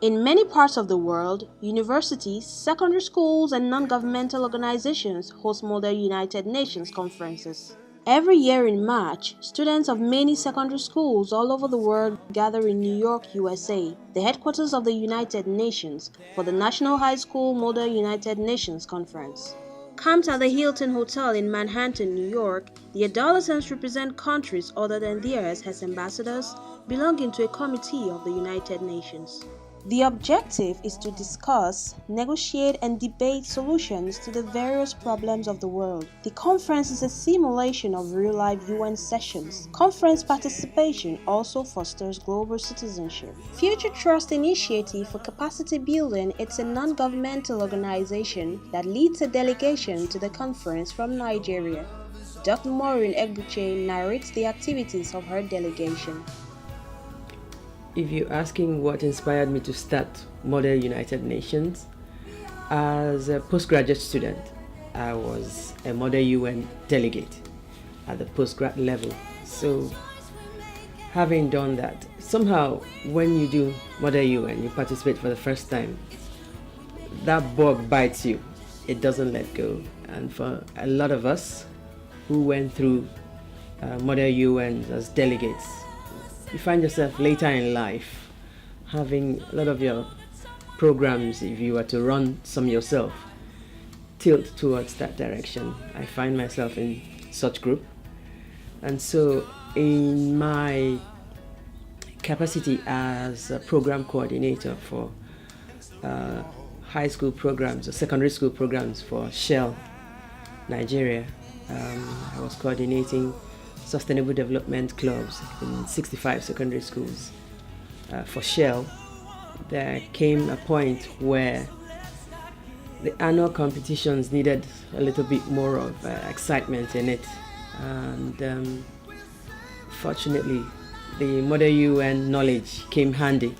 In many parts of the world, universities, secondary schools, and non-governmental organizations host Model United Nations conferences. Every year in March, students of many secondary schools all over the world gather in New York, USA, the headquarters of the United Nations, for the National High School Model United Nations Conference. Camped at the Hilton Hotel in Manhattan, New York, the adolescents represent countries other than theirs as ambassadors belonging to a committee of the United Nations. The objective is to discuss, negotiate, and debate solutions to the various problems of the world. The conference is a simulation of real-life UN sessions. Conference participation also fosters global citizenship. Future Trust Initiative for Capacity Building. It's a non-governmental organization that leads a delegation to the conference from Nigeria. Dr. Maureen Egbuche narrates the activities of her delegation. If you're asking what inspired me to start Model United Nations, as a postgraduate student, I was a Model UN delegate at the postgrad level. So, having done that, somehow when you do Model UN, you participate for the first time, that bug bites you. It doesn't let go. And for a lot of us who went through Model UN as delegates, you find yourself later in life having a lot of your programs, if you were to run some yourself, tilt towards that direction. I find myself in such group. And so in my capacity as a program coordinator for high school programs or secondary school programs for Shell Nigeria, I was coordinating Sustainable Development Clubs in 65 secondary schools. For Shell, there came a point where the annual competitions needed a little bit more of excitement in it. And fortunately, the Model UN knowledge came handy,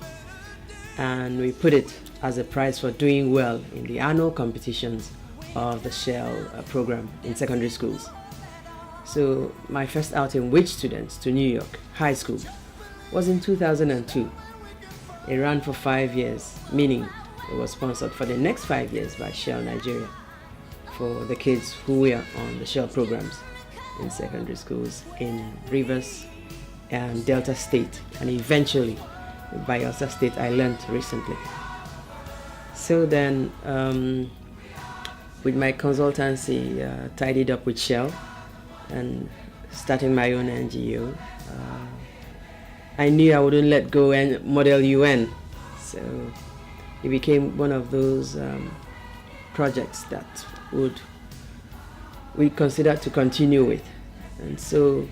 and we put it as a prize for doing well in the annual competitions of the Shell program in secondary schools. So my first outing with students to New York High School was in 2002. It ran for 5 years, meaning it was sponsored for the next 5 years by Shell Nigeria for the kids who were on the Shell programs in secondary schools in Rivers and Delta State, and eventually Bayelsa State I learned recently. So then, with my consultancy tidied up with Shell, and starting my own NGO, I knew I wouldn't let go and Model UN. So it became one of those projects that we considered to continue with. And so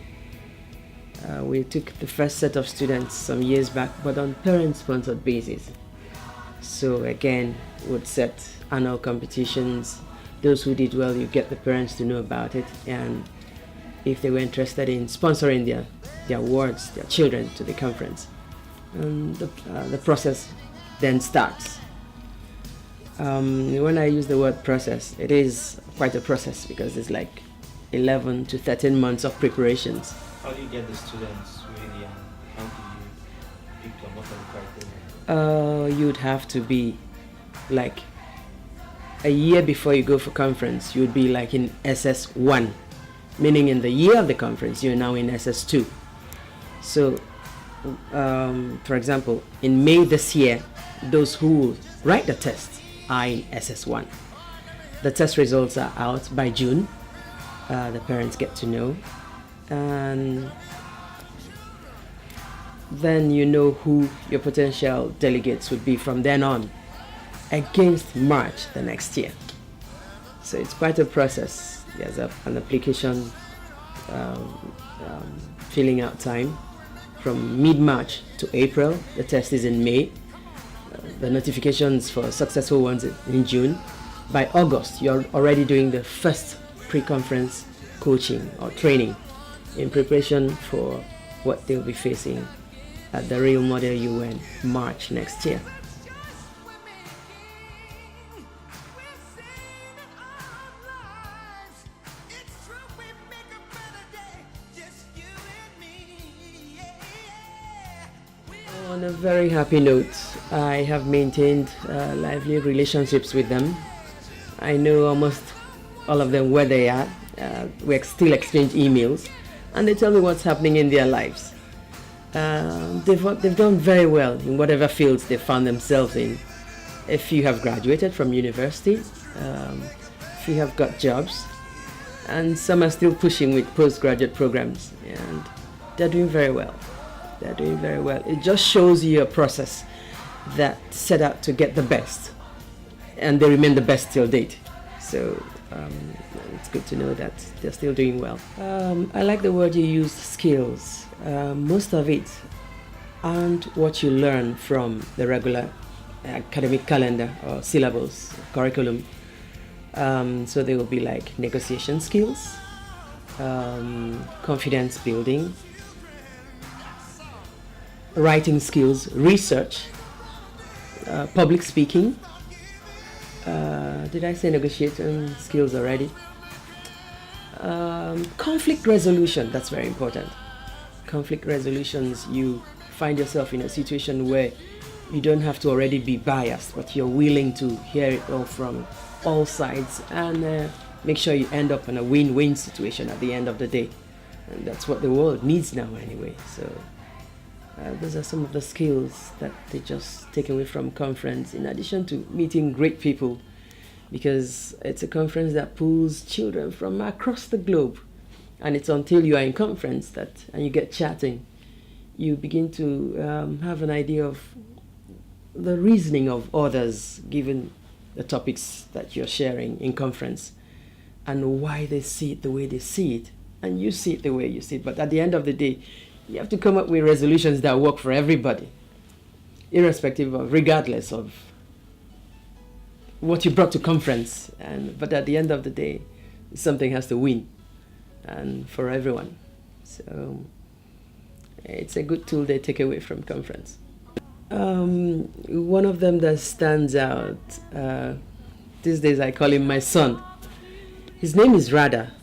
we took the first set of students some years back, but on parent-sponsored basis. So again, would set annual competitions. Those who did well, you get the parents to know about it, and if they were interested in sponsoring their wards, their children to the conference. And the process then starts. When I use the word process, it is quite a process because it's like 11 to 13 months of preparations. How do you get the students really, and how do you pick them? What are the criteria? You'd have to be like a year before you go for conference, you'd be like in SS1. Meaning in the year of the conference, you're now in SS2. So, for example, in May this year, those who write the test are in SS1. The test results are out by June. The parents get to know. And then you know who your potential delegates would be from then on against March the next year. So it's quite a process. There's an application filling out time from mid-March to April. The test is in May. The notifications for successful ones in June. By August, you're already doing the first pre-conference coaching or training in preparation for what they'll be facing at the Real Model UN March next year. On a very happy note, I have maintained lively relationships with them. I know almost all of them where they are. We still exchange emails, and they tell me what's happening in their lives. They've done very well in whatever fields they found themselves in. A few have graduated from university, a few have got jobs, and some are still pushing with postgraduate programs, and they're doing very well. They're doing very well. It just shows you a process that set out to get the best, and they remain the best till date. So it's good to know that they're still doing well. I like the word you used, skills. Most of it aren't what you learn from the regular academic calendar or syllabus, curriculum. So they will be like negotiation skills, confidence building, writing skills, research, public speaking. Did I say negotiation skills already? Conflict resolution, that's very important. Conflict resolutions, you find yourself in a situation where you don't have to already be biased, but you're willing to hear it all from all sides and make sure you end up in a win-win situation at the end of the day. And that's what the world needs now anyway. So those are some of the skills that they just take away from conference, in addition to meeting great people, because it's a conference that pulls children from across the globe. And it's until you are in conference and you get chatting, you begin to have an idea of the reasoning of others given the topics that you're sharing in conference, and why they see it the way they see it, and you see it the way you see it. But at the end of the day, you have to come up with resolutions that work for everybody, regardless of what you brought to conference. But at the end of the day, something has to win, and for everyone. So it's a good tool they take away from conference. One of them that stands out, these days I call him my son. His name is Rada.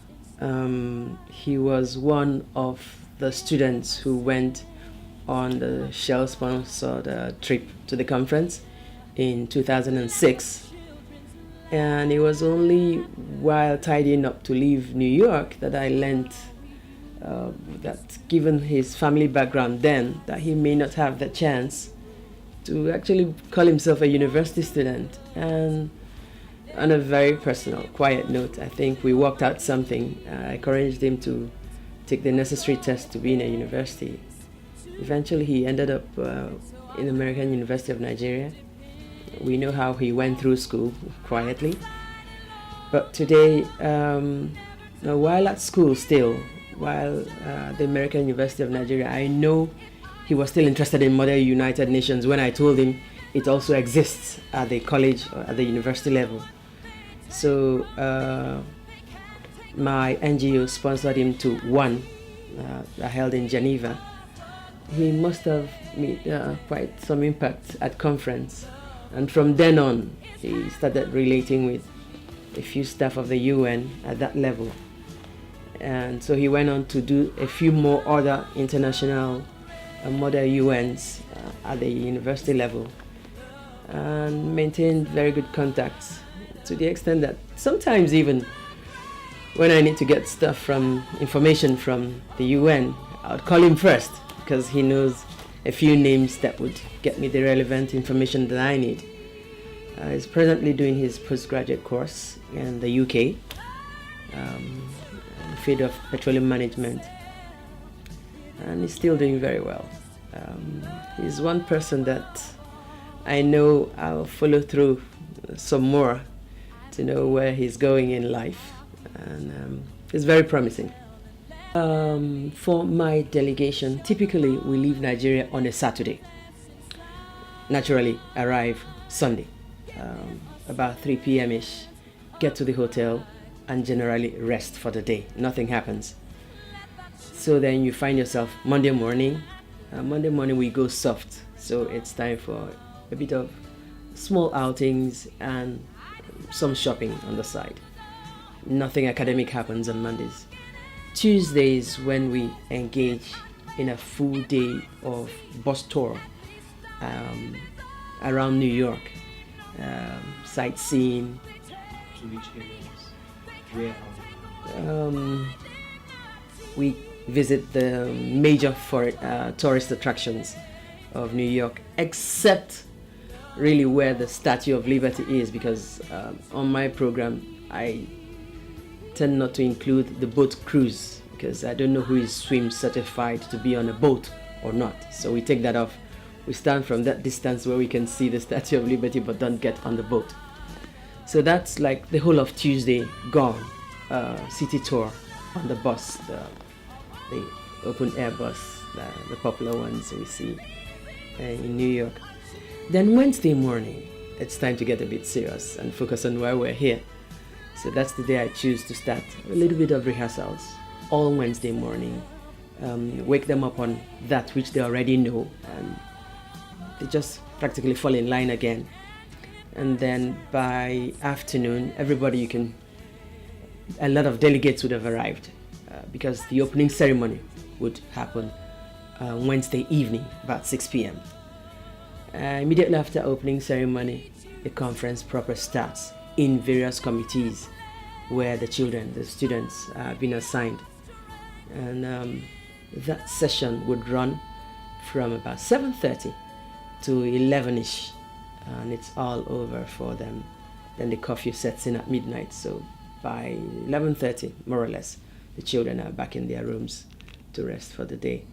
He was one of the students who went on the Shell-sponsored trip to the conference in 2006. And it was only while tidying up to leave New York that I learned that given his family background then, that he may not have the chance to actually call himself a university student. And on a very personal, quiet note, I think we worked out something. I encouraged him to take the necessary test to be in a university. Eventually, he ended up in the American University of Nigeria. We know how he went through school quietly. But today, while at school still, while the American University of Nigeria, I know he was still interested in Model United Nations when I told him it also exists at the college or at the university level. So my NGO sponsored him to one held in Geneva. He must have made quite some impact at conference. And from then on, he started relating with a few staff of the UN at that level. And so he went on to do a few more other international model UNs at the university level, and maintained very good contacts, to the extent that sometimes even when I need to get information from the UN, I would call him first, because he knows a few names that would get me the relevant information that I need. He's presently doing his postgraduate course in the UK, in the field of petroleum management, and he's still doing very well. He's one person that I know I'll follow through some more to know where he's going in life, and it's very promising. For my delegation, typically we leave Nigeria on a Saturday. Naturally, arrive Sunday, about 3 p.m.ish, get to the hotel, and generally rest for the day. Nothing happens. So then you find yourself Monday morning. Monday morning we go soft, so it's time for a bit of small outings and some shopping on the side. Nothing academic happens on Mondays. Tuesdays when we engage in a full day of bus tour um, around New York, sightseeing. To which areas? Where are they? We visit the major tourist attractions of New York, except really where the Statue of Liberty is, because on my program I tend not to include the boat cruise, because I don't know who is swim certified to be on a boat or not. So we take that off. We stand from that distance where we can see the Statue of Liberty but don't get on the boat. So that's like the whole of Tuesday gone. City tour on the bus, the open air bus, the popular ones we see in New York. Then Wednesday morning, it's time to get a bit serious and focus on why we're here. So that's the day I choose to start a little bit of rehearsals all Wednesday morning. Wake them up on that which they already know, and they just practically fall in line again. And then by afternoon, a lot of delegates would have arrived because the opening ceremony would happen Wednesday evening, about 6 p.m. Immediately after opening ceremony, the conference proper starts in various committees where the students have been assigned. And that session would run from about 7:30 to 11ish, and it's all over for them. Then the curfew sets in at midnight, so by 11:30, more or less, the children are back in their rooms to rest for the day.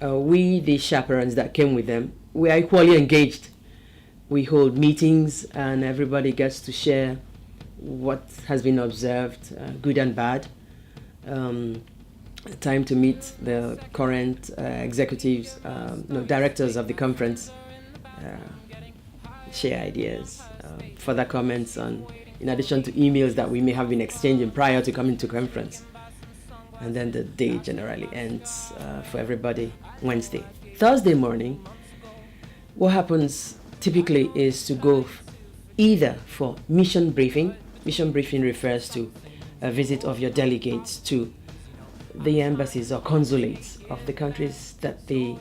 We, the chaperones that came with them, we are equally engaged. We hold meetings and everybody gets to share what has been observed, good and bad. Time to meet the current executives, directors of the conference, share ideas, further comments on, in addition to emails that we may have been exchanging prior to coming to conference. And then the day generally ends for everybody Wednesday. Thursday morning, what happens typically is to go either for mission briefing. Mission briefing refers to a visit of your delegates to the embassies or consulates of the countries that they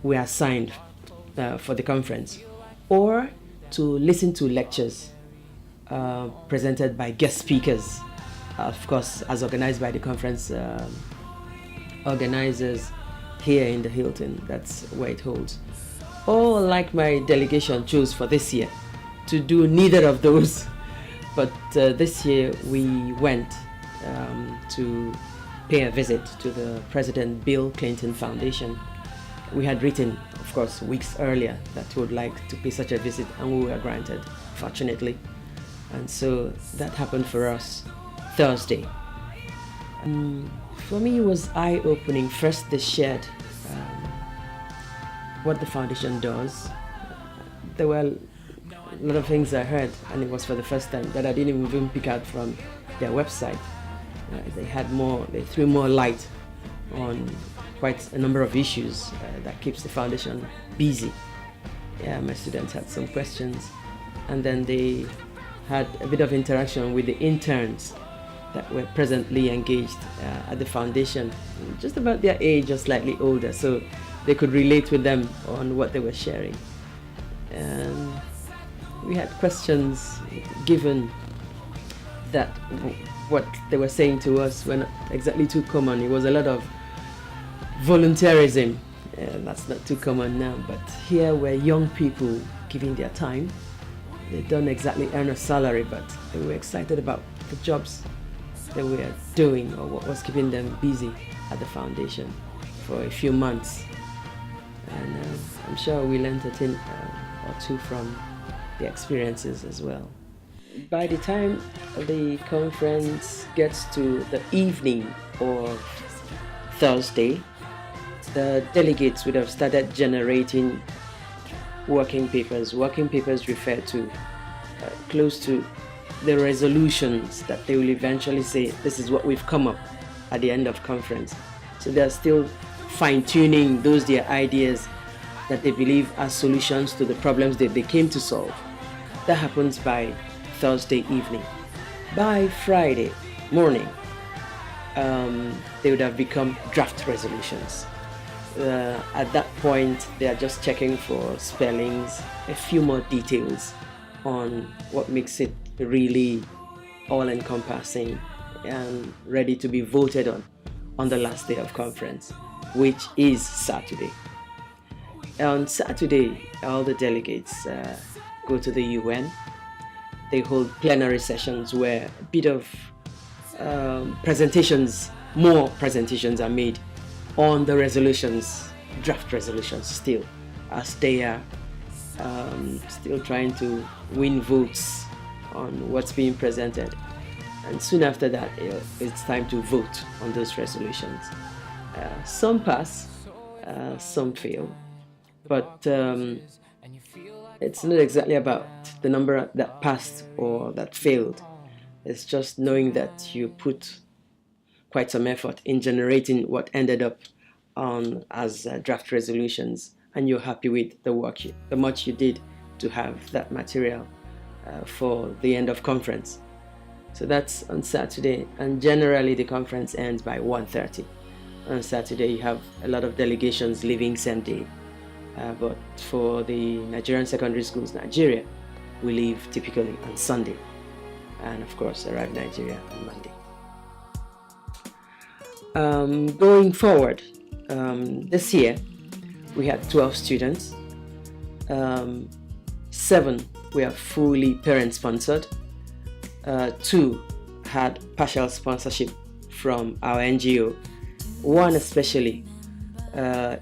were assigned for the conference, or to listen to lectures presented by guest speakers, of course, as organized by the conference organizers here in the Hilton. That's where it holds. Or, like my delegation chose for this year, to do neither of those. But this year we went to pay a visit to the President Bill Clinton Foundation. We had written, of course, weeks earlier that we would like to pay such a visit, and we were granted, fortunately. And so that happened for us Thursday. For me, it was eye-opening. First, they shared what the foundation does. There were a lot of things I heard, and it was for the first time, that I didn't even pick out from their website. They threw more light on quite a number of issues that keeps the foundation busy. My students had some questions, and then they had a bit of interaction with the interns that were presently engaged at the foundation, just about their age or slightly older, so they could relate with them on what they were sharing. And we had questions given that what they were saying to us were not exactly too common. It was a lot of volunteerism. That's not too common now, but here were young people giving their time. They don't exactly earn a salary, but they were excited about the jobs they were doing or what was keeping them busy at the foundation for a few months. And I'm sure we learned a thing or two from the experiences as well. By the time the conference gets to the evening of Thursday, the delegates would have started generating working papers. Working papers refer to close to the resolutions that they will eventually say, this is what we've come up at the end of conference. So they're still fine-tuning those their ideas that they believe are solutions to the problems that they came to solve. That happens by Thursday evening. By Friday morning, they would have become draft resolutions. At that point, they are just checking for spellings, a few more details on what makes it really all-encompassing and ready to be voted on the last day of conference, which is Saturday. On Saturday, all the delegates go to the UN. They hold plenary sessions where a bit of more presentations are made on the resolutions, draft resolutions still, as they are still trying to win votes on what's being presented. And soon after that, it's time to vote on those resolutions. Some pass, some fail, but it's not exactly about the number that passed or that failed. It's just knowing that you put quite some effort in generating what ended up on as draft resolutions, and you're happy with the much you did to have that material for the end of conference. So that's on Saturday, and generally the conference ends by 1:30. On Saturday you have a lot of delegations leaving same day, but for the Nigerian secondary schools, Nigeria, we leave typically on Sunday, and of course arrive Nigeria on Monday. Going forward, this year we had 12 students. 7 were fully parent sponsored. 2 had partial sponsorship from our NGO. One especially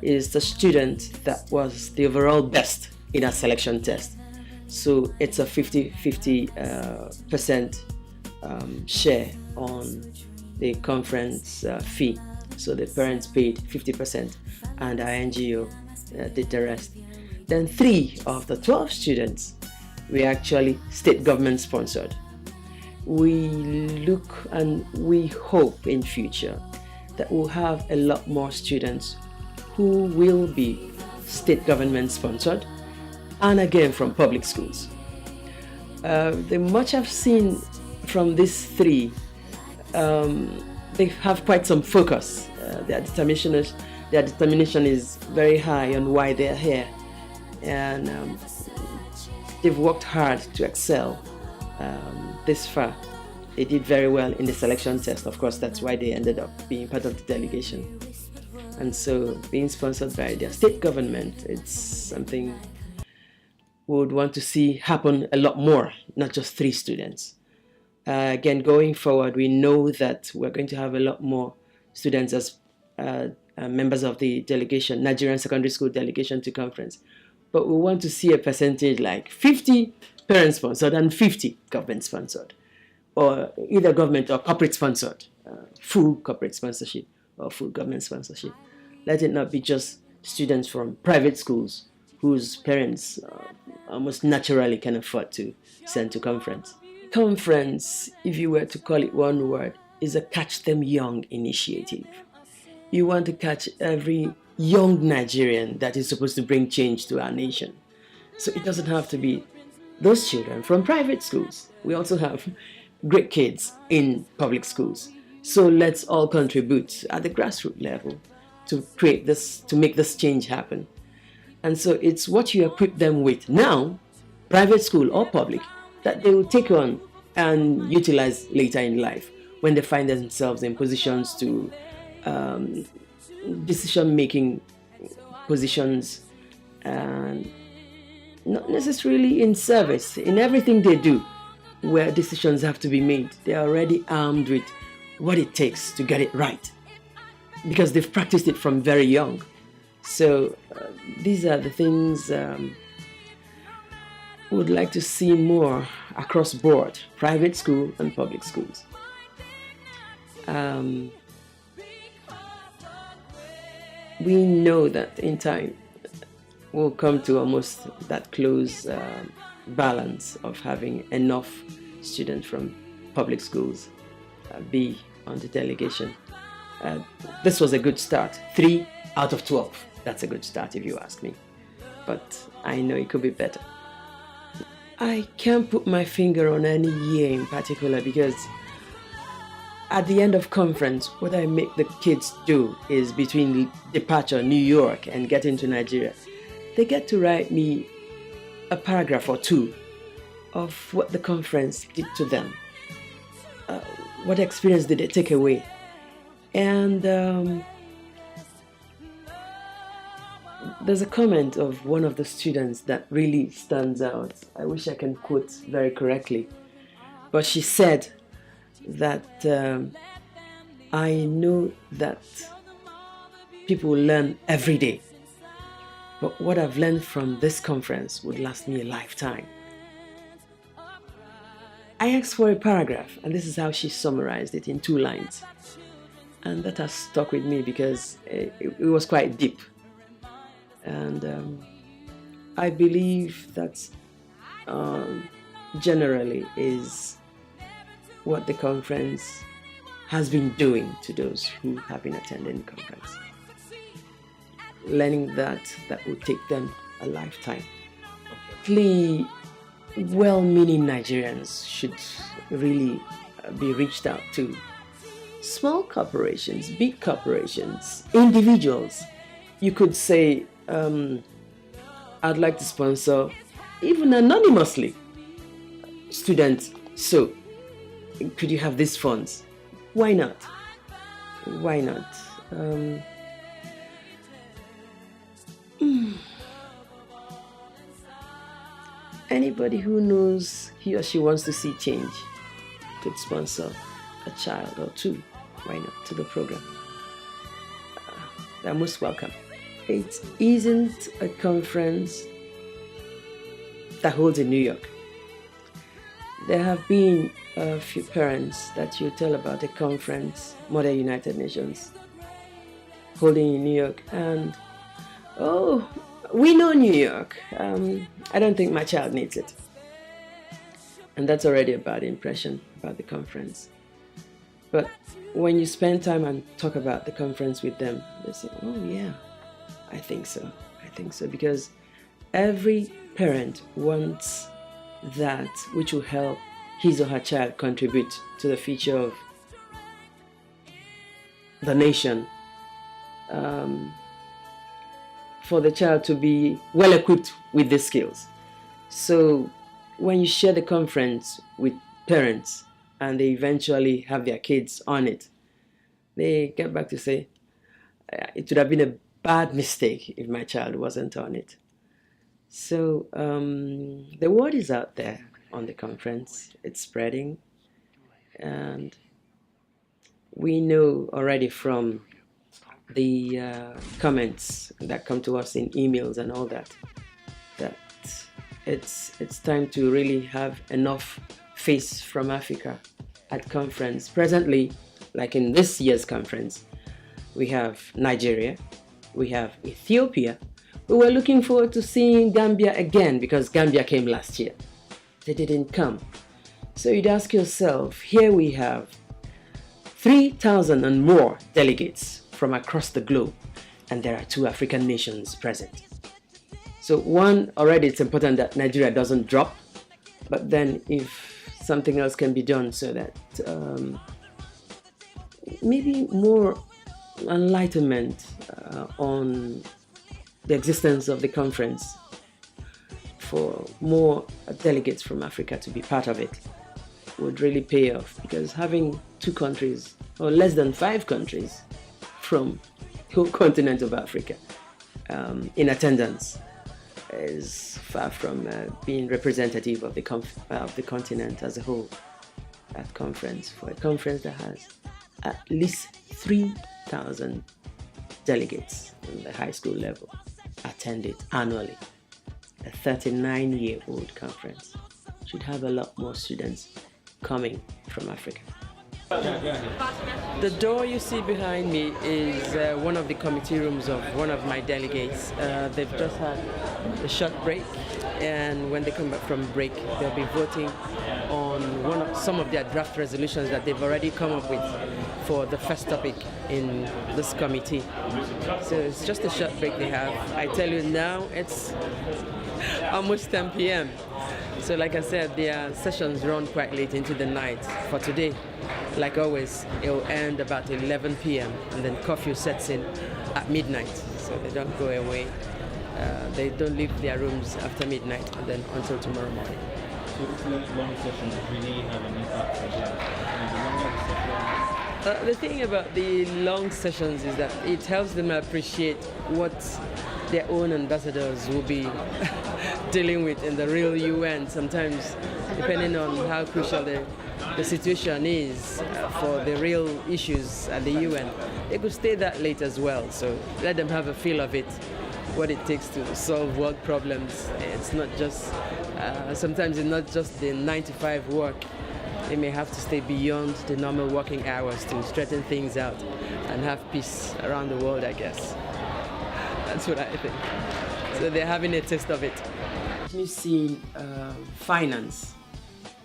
is the student that was the overall best in our selection test. So it's a 50-50% share on the conference fee. So the parents paid 50% and our NGO did the rest. Then 3 of the 12 students were actually state government sponsored. We look and we hope in future that we'll have a lot more students who will be state government sponsored and again from public schools. The much I've seen from these 3, they have quite some focus. Their determination is very high on why they're here, and they've worked hard to excel this far. They did very well in the selection test. Of course, that's why they ended up being part of the delegation. And so being sponsored by their state government, it's something we would want to see happen a lot more, not just 3 students. Again, going forward, we know that we're going to have a lot more students as members of the delegation, Nigerian secondary school delegation to conference. But we want to see a percentage like 50 parent-sponsored and 50 government-sponsored, or either government or corporate-sponsored, full corporate sponsorship or full government sponsorship. Let it not be just students from private schools whose parents almost naturally can afford to send to conference. Conference, if you were to call it one word, is a Catch Them Young initiative. You want to catch every young Nigerian that is supposed to bring change to our nation. So it doesn't have to be those children from private schools. We also have great kids in public schools. So let's all contribute at the grassroots level to create this, to make this change happen. And so it's what you equip them with now, private school or public, that they will take on and utilize later in life when they find themselves in positions to decision-making positions, and not necessarily in service. In everything they do, where decisions have to be made, they are already armed with what it takes to get it right, because they've practiced it from very young. So these are the things we would like to see more across board, private school and public schools. We know that in time we'll come to almost that close balance of having enough students from public schools be on the delegation. This was a good start. 3 out of 12. That's a good start if you ask me. But I know it could be better. I can't put my finger on any year in particular because at the end of conference, what I make the kids do is between departure, New York, and getting to Nigeria, they get to write me a paragraph or two of what the conference did to them. What experience did they take away? And there's a comment of one of the students that really stands out. I wish I can quote very correctly. But she said that I know that people learn every day. But what I've learned from this conference would last me a lifetime. I asked for a paragraph, and this is how she summarized it in 2 lines. And that has stuck with me because it was quite deep. And I believe that generally is what the conference has been doing to those who have been attending the conference. Learning that would take them a lifetime. The well-meaning Nigerians should really be reached out to. Small corporations, big corporations, individuals. You could say, I'd like to sponsor, even anonymously, students. So, could you have these funds? Why not? Why not? Anybody who knows he or she wants to see change could sponsor a child or 2, why not, to the program. They're most welcome. It isn't a conference that holds in New York. There have been a few parents that you tell about a conference, Model United Nations, holding in New York, and we know New York. I don't think my child needs it. And that's already a bad impression about the conference. But when you spend time and talk about the conference with them, they say, oh yeah, I think so. I think so. Because every parent wants that which will help his or her child contribute to the future of the nation. For the child to be well equipped with these skills. So when you share the conference with parents and they eventually have their kids on it, they get back to say, it would have been a bad mistake if my child wasn't on it. So the word is out there on the conference. It's spreading. And we know already from the comments that come to us in emails and all that it's time to really have enough face from Africa at conference. Presently, like in this year's conference, we have Nigeria, we have Ethiopia. We were looking forward to seeing Gambia again because Gambia came last year. They didn't come. So you'd ask yourself, here we have 3,000 and more delegates from across the globe, and there are 2 African nations present. So one, already it's important that Nigeria doesn't drop, but then if something else can be done so that maybe more enlightenment on the existence of the conference for more delegates from Africa to be part of it would really pay off, because having 2 countries or less than 5 countries from the whole continent of Africa in attendance is far from being representative of the continent as a whole at conference. For a conference that has at least 3,000 delegates in the high school level attend it annually, a 39-year-old conference should have a lot more students coming from Africa. The door you see behind me is one of the committee rooms of one of my delegates. They've just had a short break, and when they come back from break, they'll be voting on some of their draft resolutions that they've already come up with for the first topic in this committee. So it's just a short break they have. I tell you now, it's almost 10 p.m. So like I said, their sessions run quite late into the night. For today, like always, it will end about 11 p.m. and then curfew sets in at midnight. So they don't go away. They don't leave their rooms after midnight and then until tomorrow morning. So these long sessions really have an impact on them. The longer The thing about the long sessions is that it helps them appreciate what their own ambassadors will be dealing with in the real UN. Sometimes, depending on how crucial the situation is for the real issues at the UN, they could stay that late as well. So let them have a feel of it, what it takes to solve world problems. It's not just, sometimes it's not just the 9 to 5 work. They may have to stay beyond the normal working hours to straighten things out and have peace around the world, I guess. That's what I think. So they're having a taste of it. We've seen finance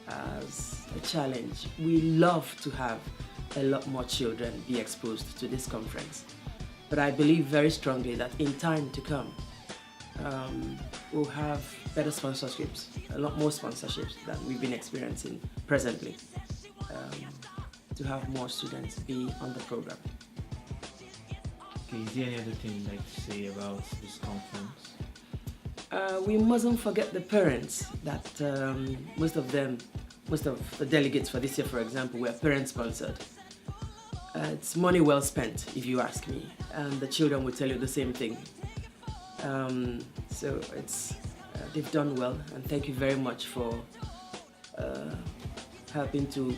as a challenge. We love to have a lot more children be exposed to this conference. But I believe very strongly that in time to come, we'll have better sponsorships, a lot more sponsorships than we've been experiencing presently, to have more students be on the program. Okay, is there any other thing you'd like to say about this conference? We mustn't forget the parents that most of the delegates for this year, for example, were parent-sponsored. It's money well spent, if you ask me, and the children will tell you the same thing. So they've done well, and thank you very much for helping to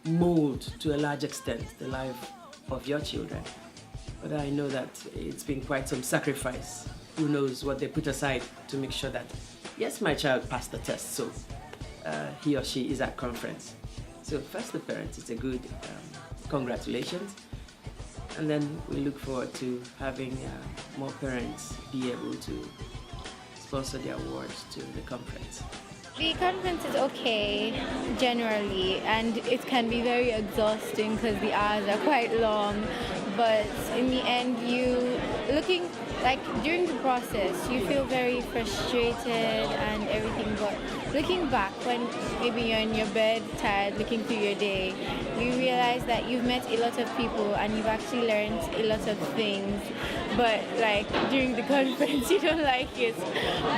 mold, to a large extent, the life of your children. But I know that it's been quite some sacrifice. Who knows what they put aside to make sure that, yes, my child passed the test, so he or she is at conference. So first the parents, it's a good congratulations. And then we look forward to having more parents be able to sponsor their awards to the conference. The conference is okay generally, and it can be very exhausting because the hours are quite long, but in the end during the process you feel very frustrated and everything, but looking back when maybe you're in your bed tired looking through your day, you realize that you've met a lot of people and you've actually learned a lot of things, but during the conference you don't like it,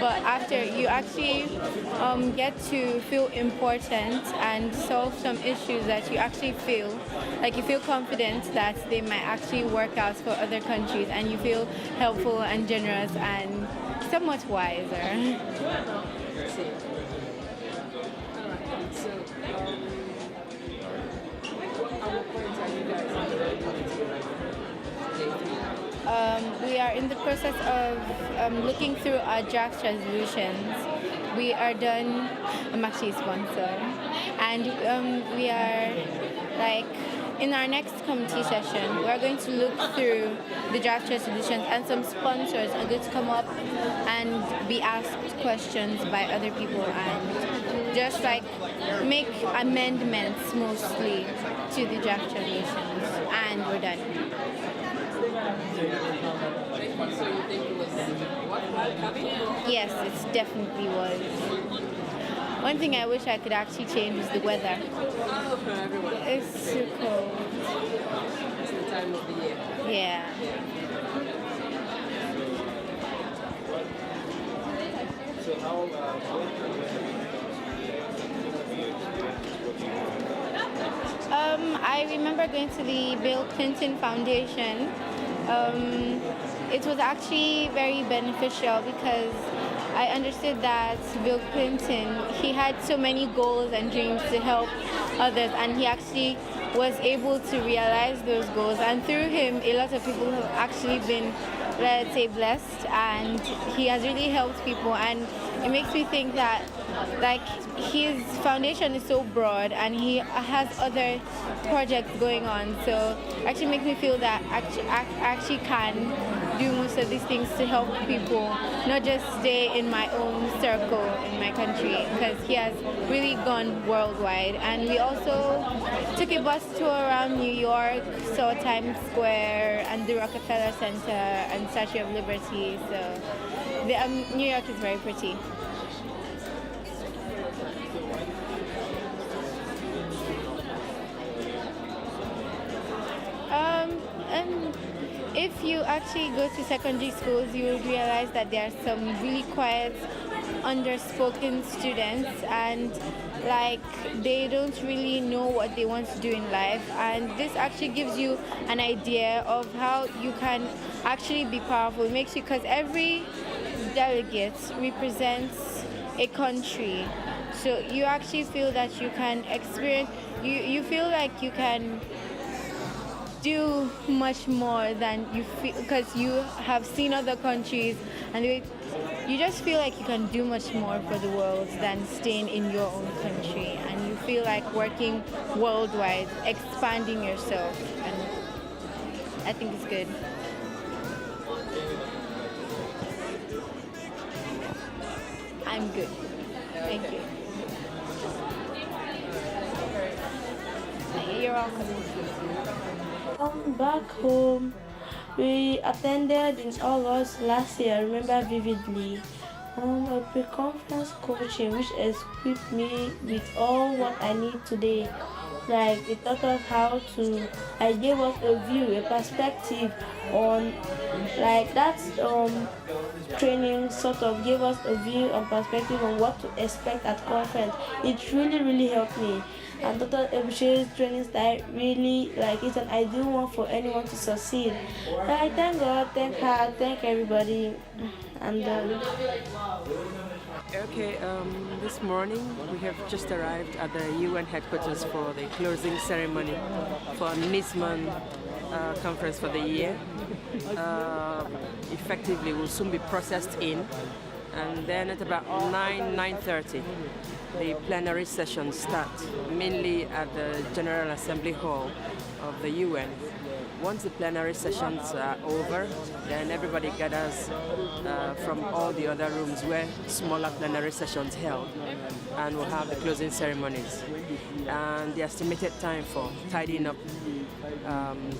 but after you actually get to feel important and solve some issues that you actually feel confident that they might actually work out for other countries, and you feel helpful and generous and somewhat wiser. We are in the process of looking through our draft resolutions. We are done. I'm actually a sponsor, and we are in our next committee session, we are going to look through the draft resolutions, and some sponsors are going to come up and be asked questions by other people and just make amendments mostly to the draft resolutions, and we're done. So you think it was worthwhile coming? Yes, it definitely was. One thing I wish I could actually change is the weather. Oh, for everyone. It's too cold. It's the time of the year. Yeah. So how I remember going to the Bill Clinton Foundation. It was actually very beneficial because I understood that Bill Clinton, he had so many goals and dreams to help others, and he actually was able to realize those goals, and through him a lot of people have actually been, let's say, blessed, and he has really helped people, and it makes me think that his foundation is so broad and he has other projects going on, so actually makes me feel that I actually can do most of these things to help people, not just stay in my own circle in my country, because he has really gone worldwide. And we also took a bus tour around New York, saw Times Square and the Rockefeller Center and Statue of Liberty, so New York is very pretty. Um, if you actually go to secondary schools, you will realize that there are some really quiet, underspoken students, and like they don't really know what they want to do in life. And this actually gives you an idea of how you can actually be powerful. It makes you, because every delegate represents a country, so you actually feel that you can experience. You feel like you can do much more than you feel, because you have seen other countries, and you just feel like you can do much more for the world than staying in your own country, and you feel like working worldwide, expanding yourself, and I think it's good. I'm good. Thank you. You're welcome. Back home, we attended in August last year, I remember vividly, a pre-conference coaching which equipped me with all what I need today. Like it taught us how to, I gave us a view, a perspective on, like that training sort of gave us a view and perspective on what to expect at conference. It really helped me. And Dr. Ebushe's training style really like it's an ideal one for anyone to succeed. I thank God, thank her, thank everybody, and Okay, this morning we have just arrived at the UN headquarters for the closing ceremony for NISMAN conference for the year. Effectively, will soon be processed in, and then at about 9:30, the plenary sessions start, mainly at the General Assembly Hall of the UN. Once the plenary sessions are over, then everybody gathers from all the other rooms where smaller plenary sessions held, and we'll have the closing ceremonies. And the estimated time for tidying up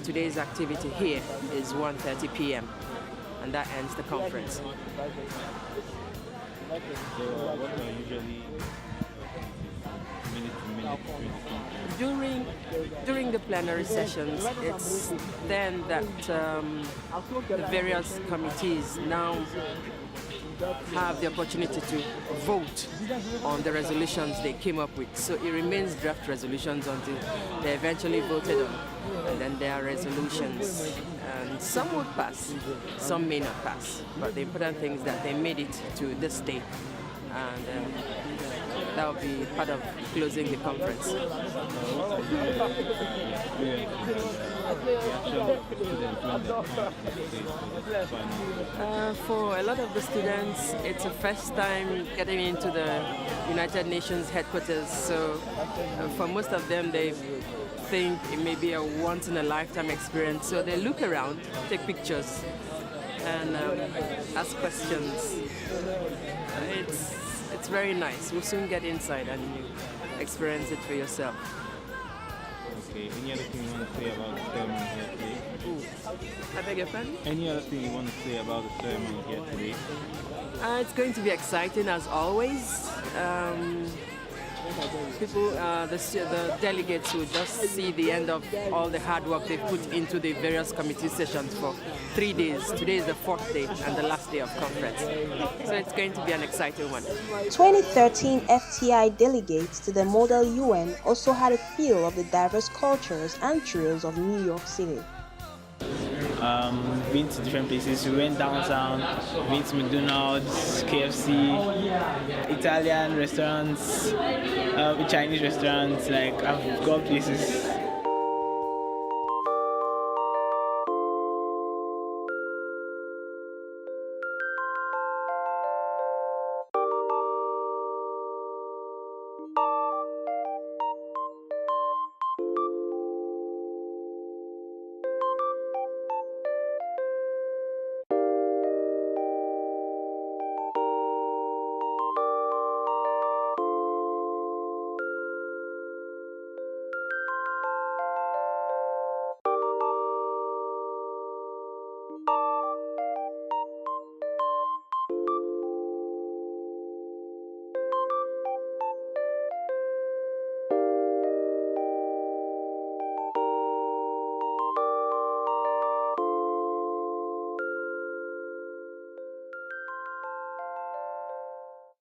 today's activity here is 1:30 p.m. and that ends the conference. So what are usually minute to minute during the conference? During the plenary sessions, it's then that the various committees now have the opportunity to vote on the resolutions they came up with. So it remains draft resolutions until they're eventually voted on, and then there are resolutions. And some would pass, some may not pass. But the important thing is that they made it to this day, and that will be part of closing the conference. For a lot of the students, it's the first time getting into the United Nations headquarters. So for most of them, they think it may be a once-in-a-lifetime experience. So they look around, take pictures, and ask questions. It's very nice. We'll soon get inside and you experience it for yourself. Okay, any other thing you want to say about the ceremony here today? I beg your pardon? Any other thing you want to say about the ceremony here today? It's going to be exciting as always. People, the delegates will just see the end of all the hard work they've put into the various committee sessions for 3 days. Today is the 4th day and the last day of conference. So it's going to be an exciting one. 2013 FTI delegates to the Model UN also had a feel of the diverse cultures and thrills of New York City. Been to different places. We went downtown, been to McDonald's, KFC, Italian restaurants, Chinese restaurants. Like I've got places